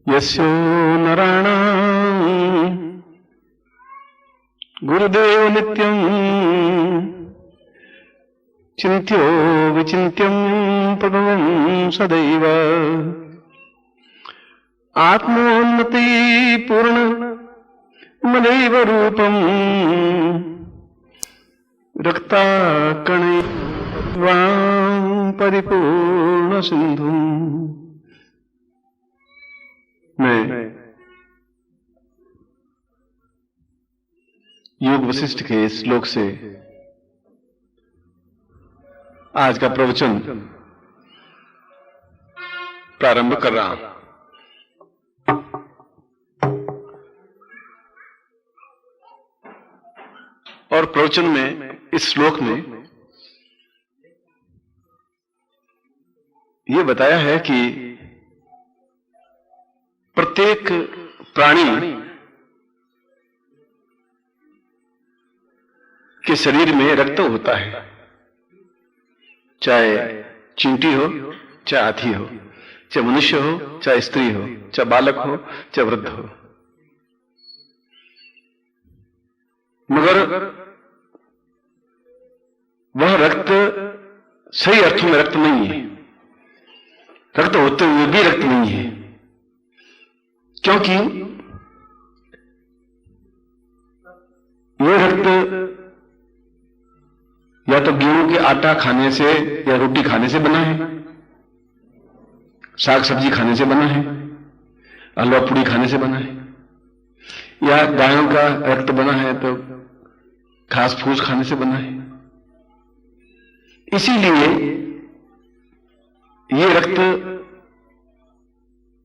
यस्यो नराणां गुरुदेव नित्यं चिन्त्यो विचिन्त्यं प्रभवं सदैव आत्मोन्नति पूर्ण मदैव रूपं रक्ताकणे वां परिपूर्ण सिंधुम्। मैं योग वशिष्ठ के श्लोक से आज का प्रवचन प्रारंभ कर रहा हूं। और प्रवचन में इस श्लोक में यह बताया है कि प्रत्येक प्राणी के शरीर में रक्त होता है, चाहे चींटी हो, चाहे हाथी हो, चाहे मनुष्य हो, चाहे स्त्री हो, चाहे बालक हो, चाहे वृद्ध हो। मगर वह रक्त सही अर्थों में रक्त नहीं है, रक्त होते हुए भी रक्त नहीं है। क्योंकि यह रक्त या तो गेहूं के आटा खाने से या रोटी खाने से बना है, साग सब्जी खाने से बना है, हलवा पूड़ी खाने से बना है, या गायों का रक्त बना है तो घास फूस खाने से बना है। इसीलिए ये रक्त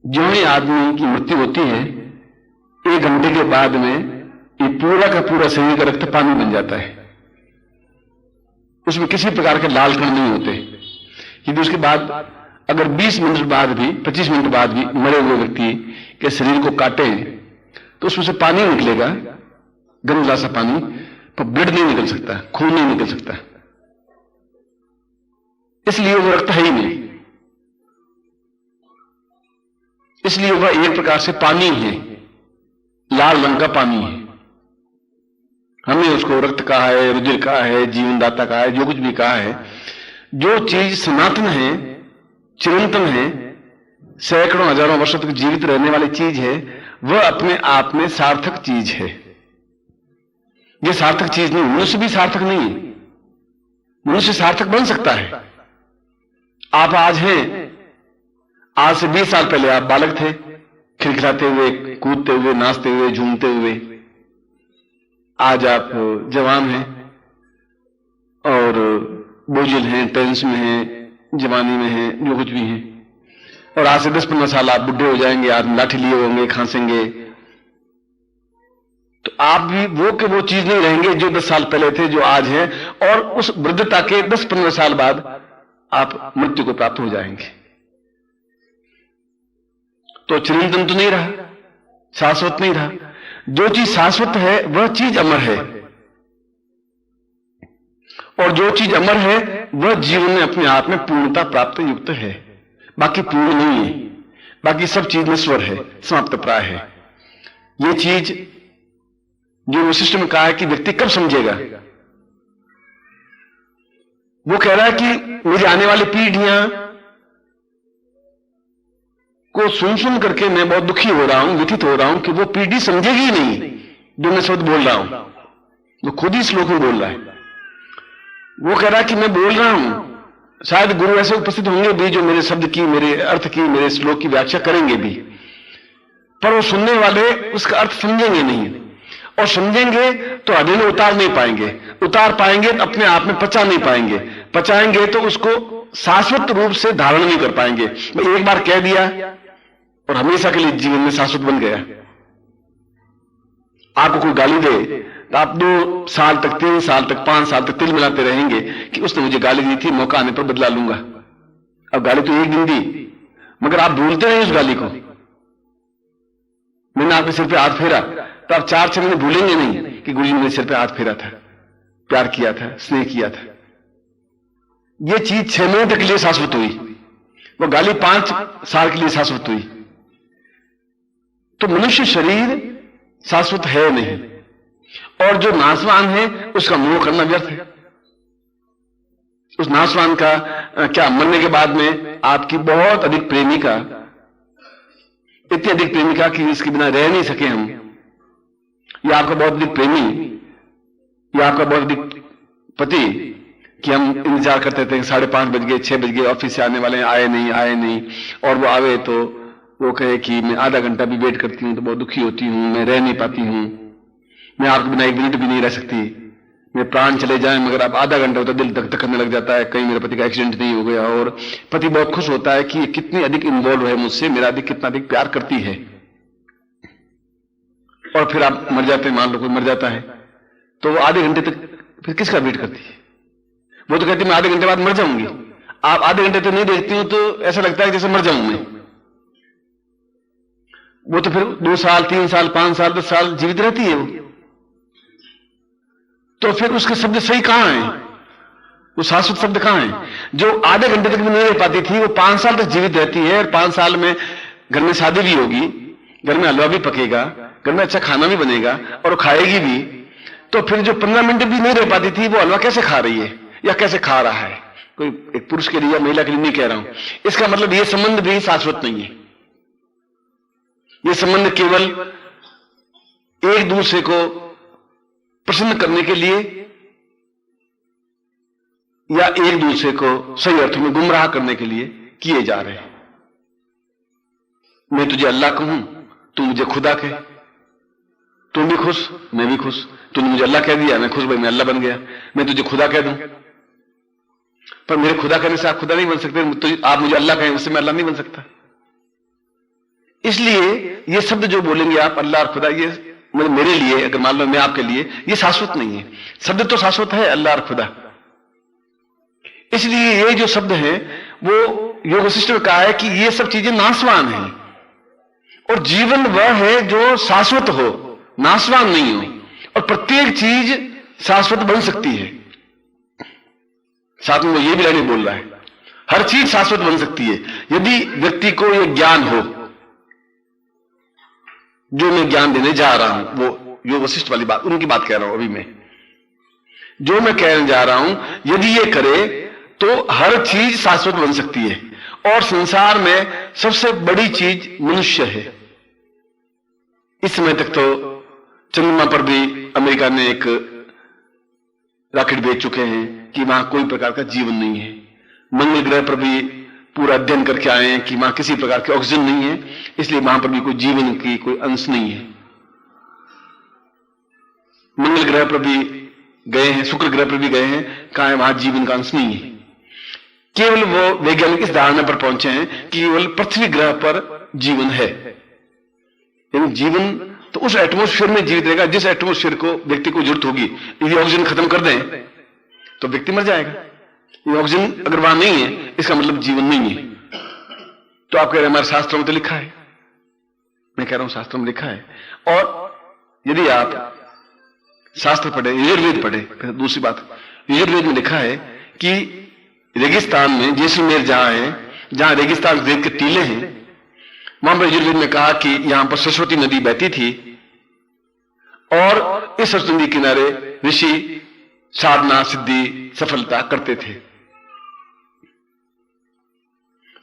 जो ही आदमी की मृत्यु होती है, 1 घंटे के बाद में ये पूरा का पूरा शरीर का रक्त पानी बन जाता है। उसमें किसी प्रकार के लाल कण नहीं होते। यदि उसके बाद अगर 20 मिनट बाद भी, 25 मिनट बाद भी मरे हुए व्यक्ति के शरीर को काटे तो उसमें से पानी निकलेगा, गंदा सा पानी, पर ब्लड नहीं निकल सकता, खून नहीं निकल सकता। इसलिए वो रक्त है ही नहीं, इसलिए वह एक प्रकार से पानी है, लाल रंग का पानी है। हमने उसको रक्त कहा है, रुधिर कहा है, जीवनदाता कहा है, जो कुछ भी कहा है। जो चीज सनातन है, चिरंतन है, सैकड़ों हजारों वर्षों तक जीवित रहने वाली चीज है, वह अपने आप में सार्थक चीज है। यह सार्थक चीज नहीं, मनुष्य भी सार्थक नहीं है। मनुष्य सार्थक बन सकता है। आप आज हैं, आज से 20 साल पहले आप बालक थे, खिलखिलाते हुए, कूदते हुए, नाचते हुए, झूमते हुए। आज आप जवान हैं और बोझिल हैं, टेंस में हैं, जवानी में हैं, जो कुछ भी हैं। और आज से 10-15 साल आप बुढ़े हो जाएंगे, आज लाठी लिए होंगे, खांसेंगे, तो आप भी वो के वो चीज नहीं रहेंगे जो 10 साल पहले थे, जो आज है। और उस वृद्धता के 10-15 साल बाद आप मृत्यु को प्राप्त हो जाएंगे। तो चिरंतन तो नहीं रहा, शाश्वत नहीं रहा। जो चीज शाश्वत है वह चीज अमर है, और जो चीज अमर है वह जीवन में अपने आप में पूर्णता प्राप्त युक्त है। बाकी पूर्ण नहीं है, बाकी सब चीज नश्वर है, समाप्त प्राय है। ये चीज जो वशिष्ठ में कहा है कि व्यक्ति कब समझेगा, वो कह रहा है कि मेरी आने वाली पीढ़ियां को सुन सुन करके मैं बहुत दुखी हो रहा हूं, व्यथित हो रहा हूं कि वो पीढ़ी समझेगी नहीं जो मैं शब्द बोल रहा हूं। वो खुद ही श्लोक में बोल रहा है। वो कह रहा है कि मैं बोल रहा हूं, शायद गुरु ऐसे उपस्थित होंगे भी जो मेरे शब्द की, मेरे अर्थ की, मेरे श्लोक की व्याख्या करेंगे भी, पर वो सुनने वाले उसका अर्थ समझेंगे नहीं, और समझेंगे तो हृदय में उतार नहीं पाएंगे, उतार पाएंगे तो अपने आप में पचा नहीं पाएंगे, पचाएंगे तो उसको शाश्वत रूप से धारण नहीं कर पाएंगे। मैं एक बार कह दिया और हमेशा के लिए जीवन में शाश्वत बन गया। आपको कोई गाली दे तो आप 2 साल तक, 3 साल तक, 5 साल तक तिल मिलाते रहेंगे कि उसने मुझे गाली दी थी, मौका आने पर बदला लूंगा। अब गाली तो एक दिन दी, मगर आप भूलते रहे उस गाली को। मैंने आपके सिर पे हाथ फेरा तो आप 4-6 महीने भूलेंगे नहीं कि गुरु जी ने मेरे सिर पे हाथ फेरा था, प्यार किया था, स्नेह किया था। यह चीज 6 महीने तक के लिए शाश्वत हुई, वो गाली 5 साल के लिए शाश्वत हुई। तो मनुष्य शरीर शाश्वत है नहीं, और जो नाशवान है उसका मोह करना व्यर्थ है। उस नाशवान का क्या, मरने के बाद में आपकी बहुत अधिक प्रेमिका, इतनी अधिक प्रेमिका कि इसके बिना रह नहीं सके हम, या आपका बहुत अधिक प्रेमी, या आपका बहुत अधिक पति कि हम इंतजार करते थे 5:30 बज गए, 6 बज गए, ऑफिस से आने वाले हैं, आए नहीं, और वो आवे तो वो कहे कि मैं आधा घंटा भी वेट करती हूं तो बहुत दुखी होती हूं, मैं रह नहीं पाती हूं, मैं आपके बिना 1 मिनट भी नहीं रह सकती, मेरे प्राण चले जाएं मगर अब आधा घंटा होता दिल धक धक करने लग जाता है, कहीं मेरे पति का एक्सीडेंट नहीं हो गया। और पति बहुत खुश होता है कि ये कितनी अधिक इन्वॉल्व है मुझसे, मेरा अधिक कितना अधिक प्यार करती है। और फिर आप मर जाते हैं, मान लो कोई मर जाता है, तो वो आधे घंटे तक फिर किसका वेट करती है? वो तो कहती है मैं आधे घंटे बाद मर जाऊंगी। आप आधे घंटे तक नहीं देखती हो तो ऐसा लगता है जैसे मर जाऊं मैं। वो तो फिर 2 साल, 3 साल, 5 साल, 10 साल जीवित रहती है वो। तो फिर उसके शब्द सही कहां है? वो शाश्वत शब्द कहां है? जो आधे घंटे तक भी नहीं रह पाती थी वो 5 साल तक जीवित रहती है, और 5 साल में घर में शादी भी होगी, घर में हलवा भी पकेगा, घर में अच्छा खाना भी बनेगा और वो खाएगी भी। तो फिर जो 15 मिनट भी नहीं रह पाती थी वो हलवा कैसे खा रही है या कैसे खा रहा है? कोई एक पुरुष के लिए या महिला के लिए नहीं कह रहा हूं। इसका मतलब ये संबंध भी शाश्वत नहीं है। ये संबंध केवल एक दूसरे को प्रसन्न करने के लिए या एक दूसरे को सही अर्थ में गुमराह करने के लिए किए जा रहे हैं। मैं तुझे अल्लाह कहूं, तू मुझे खुदा कहे, तुम भी खुश मैं भी खुश, तूने मुझे अल्लाह कह दिया मैं खुश, भाई मैं अल्लाह बन गया, मैं तुझे खुदा कह दूं। पर मेरे खुदा कहने से आप खुदा नहीं बन सकते, तो आप मुझे अल्लाह कहें उससे मैं अल्लाह नहीं बन सकता। इसलिए ये शब्द जो बोलेंगे आप अल्लाह और खुदा, ये मतलब मेरे लिए, अगर मान लो मैं आपके लिए, ये शाश्वत नहीं है। शब्द तो शाश्वत है अल्लाह और खुदा। इसलिए ये जो शब्द है वो योग वशिष्ठ में कहा है कि ये सब चीजें नाशवान हैं, और जीवन वह है जो शाश्वत हो, नाशवान नहीं हो। और प्रत्येक चीज शाश्वत बन सकती है। साथ में वो ये भी लाइन बोल रहा है, हर चीज शाश्वत बन सकती है यदि व्यक्ति को यह ज्ञान हो जो मैं ज्ञान देने जा रहा हूं। वो योग वशिष्ठ वाली बात, उनकी बात कह रहा हूं। अभी मैं जो मैं कहने जा रहा हूं, यदि ये करे तो हर चीज शाश्वत बन सकती है। और संसार में सबसे बड़ी चीज मनुष्य है। इस समय तक तो चंद्रमा पर भी अमेरिका ने एक रॉकेट भेज चुके हैं कि वहां कोई प्रकार का जीवन नहीं है। मंगल ग्रह पर भी पूरा अध्ययन करके आए हैं कि वहां किसी प्रकार की ऑक्सीजन नहीं है, इसलिए वहां पर भी कोई जीवन की कोई अंश नहीं है। मंगल ग्रह पर भी गए हैं, शुक्र ग्रह पर भी गए हैं, कहा है वहां जीवन का अंश नहीं है। केवल वो वैज्ञानिक इस धारणा पर पहुंचे हैं कि केवल पृथ्वी ग्रह पर जीवन है। यानी जीवन तो उस एटमोस्फेयर में जीवित रहेगा जिस एटमोस्फेयर को व्यक्ति को जरूरत होगी। यदि ऑक्सीजन खत्म कर दें तो व्यक्ति मर जाएगा। ये ऑक्सीजन अगर वहां नहीं है इसका मतलब जीवन नहीं है। तो आप कह रहे हैं हमारे शास्त्रों में तो लिखा है। मैं कह रहा हूं शास्त्रों में लिखा है। और यदि आप शास्त्र पढ़े, यजुर्वेद पढ़े, दूसरी बात, यजुर्वेद में लिखा है कि रेगिस्तान में, जैसलमेर जहां है, जहां रेगिस्तान रेत के टीले हैं, वहां पर यजुर्वेद में कहा कि यहां पर सरस्वती नदी बहती थी और इस सरस्वती नदी किनारे ऋषि साधना सिद्धि सफलता करते थे।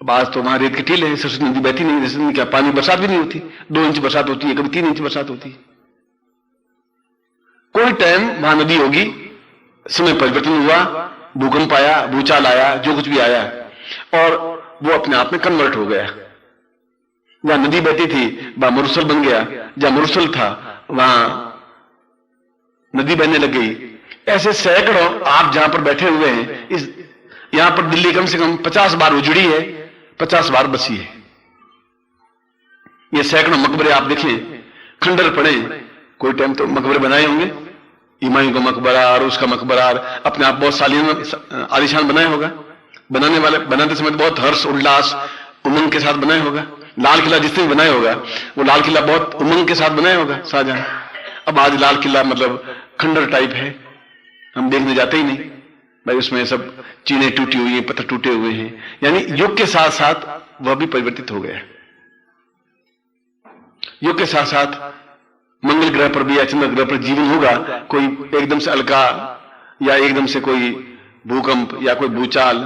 अब आज तो वहां रेत के टीले हैं, सरस्वती नदी बहती नहीं, सरस्वती नदी क्या पानी, बरसात भी नहीं होती, 2 इंच बरसात होती है, कभी 3 इंच बरसात होती है। कोई टाइम वहां नदी होगी, समय परिवर्तन हुआ, भूकंप आया, भूचाल आया, जो कुछ भी आया, और वो अपने आप में कन्वर्ट हो गया। जहां नदी बहती थी वहां मरुस्थल बन गया, जहां मरुस्थल था वहां नदी बहने लग गई। ऐसे सैकड़ों आप जहां पर बैठे हुए हैं, इस यहां पर दिल्ली कम से कम 50 बार उजड़ी है, 50 बार बसी है। ये सैकड़ों मकबरे आप देखें, खंडर पड़े, कोई टाइम तो मकबरे बनाए होंगे, हुमायूं का मकबरा और उसका मकबरा, अपने आप बहुत आलीशान बनाया होगा। बनाने वाले बनाते समय बहुत हर्ष उल्लास उमंग के साथ बनाया होगा। लाल किला जिसने भी बनाया होगा वो लाल किला बहुत उमंग के साथ बनाया होगा शाहजहां। अब आज लाल किला मतलब खंडर टाइप है, हम देखने जाते ही नहीं भाई, उसमें सब चीनें टूटी हुई हैं, पत्थर टूटे हुए हैं। यानी युग के साथ साथ वह भी परिवर्तित हो गया। योग के साथ साथ मंगल ग्रह पर भी या चंद्र ग्रह पर जीवन होगा। कोई एकदम से अलका या एकदम से कोई भूकंप या कोई भूचाल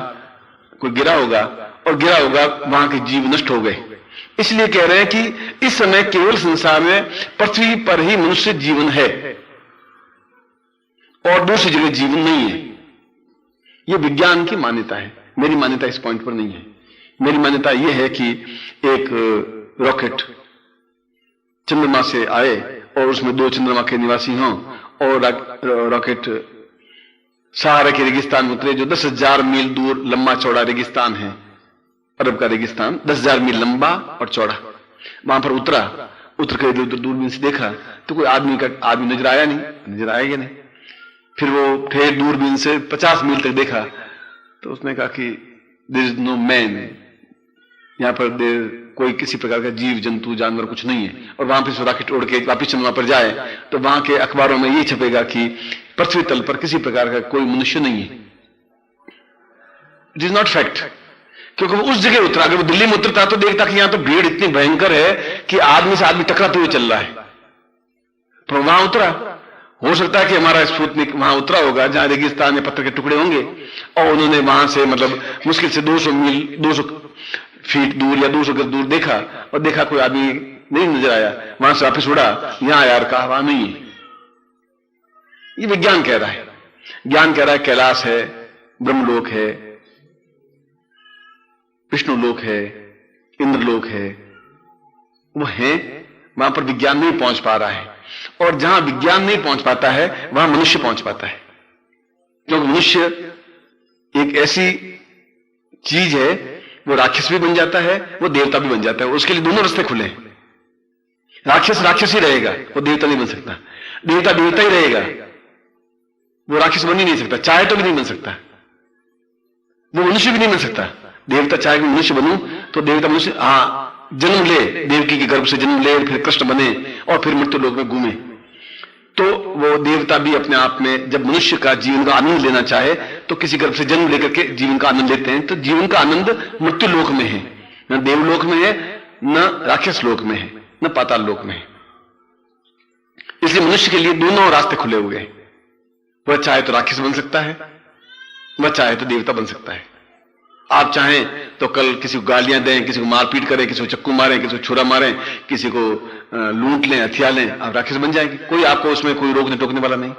कोई गिरा होगा, और गिरा होगा वहां के जीव नष्ट हो गए। इसलिए कह रहे हैं कि इस समय केवल संसार में पृथ्वी पर ही मनुष्य जीवन है और दूसरी जगह जीवन नहीं है। यह विज्ञान की मान्यता है, मेरी मान्यता इस पॉइंट पर नहीं है। मेरी मान्यता यह है कि एक रॉकेट चंद्रमा से आए और उसमें 2 चंद्रमा के निवासी हों, और रॉकेट सहारा के रेगिस्तान में उतरे, जो 10,000 मील दूर लंबा चौड़ा रेगिस्तान है, अरब का रेगिस्तान 10,000 मील लंबा और चौड़ा। वहां पर उतर कर इधर उधर दूरबीन से देखा तो कोई आदमी नजर आया नहीं, नजर आएगा नहीं। फिर वो फिर दूरबीन से 50 मील तक देखा तो उसने कहा कि देयर इज नो मैन, यहां पर कोई किसी प्रकार का जीव जंतु जानवर कुछ नहीं है। और वहां पर रॉकेट उड़ के वापिस चंद्रमा पर जाए तो वहां के अखबारों में ये छपेगा कि पृथ्वी तल पर किसी प्रकार का कोई मनुष्य नहीं है। इट इज नॉट फैक्ट, क्योंकि वो उस जगह उतरा। अगर वो दिल्ली में उतरता तो देखता कि यहां तो भीड़ इतनी भयंकर है कि आदमी से आदमी टकराते हुए चल रहा है, पर वहां उतरा। हो सकता है कि हमारा स्पुतनिक वहां उतरा होगा जहां रेगिस्तान में पत्थर के टुकड़े होंगे, और उन्होंने वहां से मतलब मुश्किल से 200 फीट दूर या 200 गज दूर देखा, और देखा कोई आदमी नहीं नजर आया, वहां से वापिस उड़ा, यहां यार कहा वहां नहीं है। ये विज्ञान कह रहा है। ज्ञान कह रहा है कैलाश है, ब्रह्मलोक है, विष्णु लोक है, इंद्रलोक है, वो है। वहां पर विज्ञान नहीं पहुंच पा रहा है, और जहां विज्ञान नहीं पहुंच पाता है वहां मनुष्य पहुंच पाता है। क्योंकि मनुष्य एक ऐसी चीज है, वो राक्षस भी बन जाता है, वो देवता भी बन जाता है। उसके लिए दोनों रास्ते खुले हैं। राक्षस ही रहेगा, वो देवता नहीं बन सकता। देवता ही रहेगा, वो राक्षस बन ही नहीं सकता, चाहे तो भी नहीं बन सकता। वो मनुष्य भी नहीं बन सकता। देवता चाहे कि मनुष्य बनूं तो देवता मनुष्य जन्म ले, देवकी के गर्भ से जन्म ले, फिर कृष्ण बने और फिर मृत्यु लोक में घूमे। तो वो देवता भी अपने आप में जब मनुष्य का जीवन का आनंद लेना चाहे तो किसी गर्भ से जन्म लेकर के जीवन का आनंद लेते हैं। तो जीवन का आनंद मृत्यु लोक में है, न देवलोक में है, न राक्षस लोक में है, न पाताल लोक में है। इसलिए मनुष्य के लिए दोनों रास्ते खुले हुए हैं। वह चाहे तो राक्षस बन सकता है, वह चाहे तो देवता बन सकता है। आप चाहें तो कल किसी को गालियां दें, किसी को मारपीट करें, किसी को चक्कू मारें, किसी को छुरा मारें, किसी को लूट लें, हथिया लें, आप राक्षस बन जाएंगे। कोई आपको उसमें कोई रोकने टोकने वाला नहीं।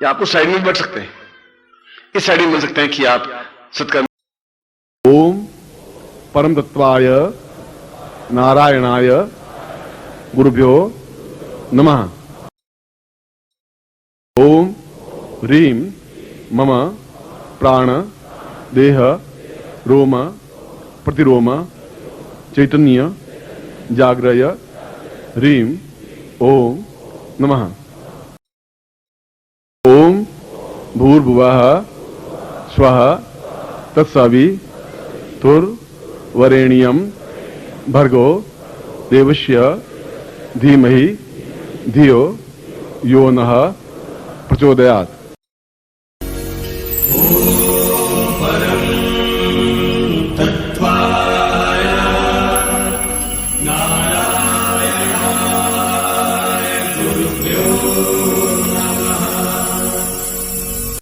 या आप उस साइड में बढ़ सकते हैं, इस साइड में बन सकते हैं कि आप सत्कर्म। ओम परम तत्वाय नारायणाय गुरुभ्यो नमः। ओम ह्रीं मम प्राण देह रोम प्रतिरोम चैतन्य जाग्रय ह्रीं ओम नमः। ओम भूर्भुवः स्वः तत्सवितुर्वरेण्यं भर्गो देवस्य धीमहि धियो यो नः प्रचोदयात्।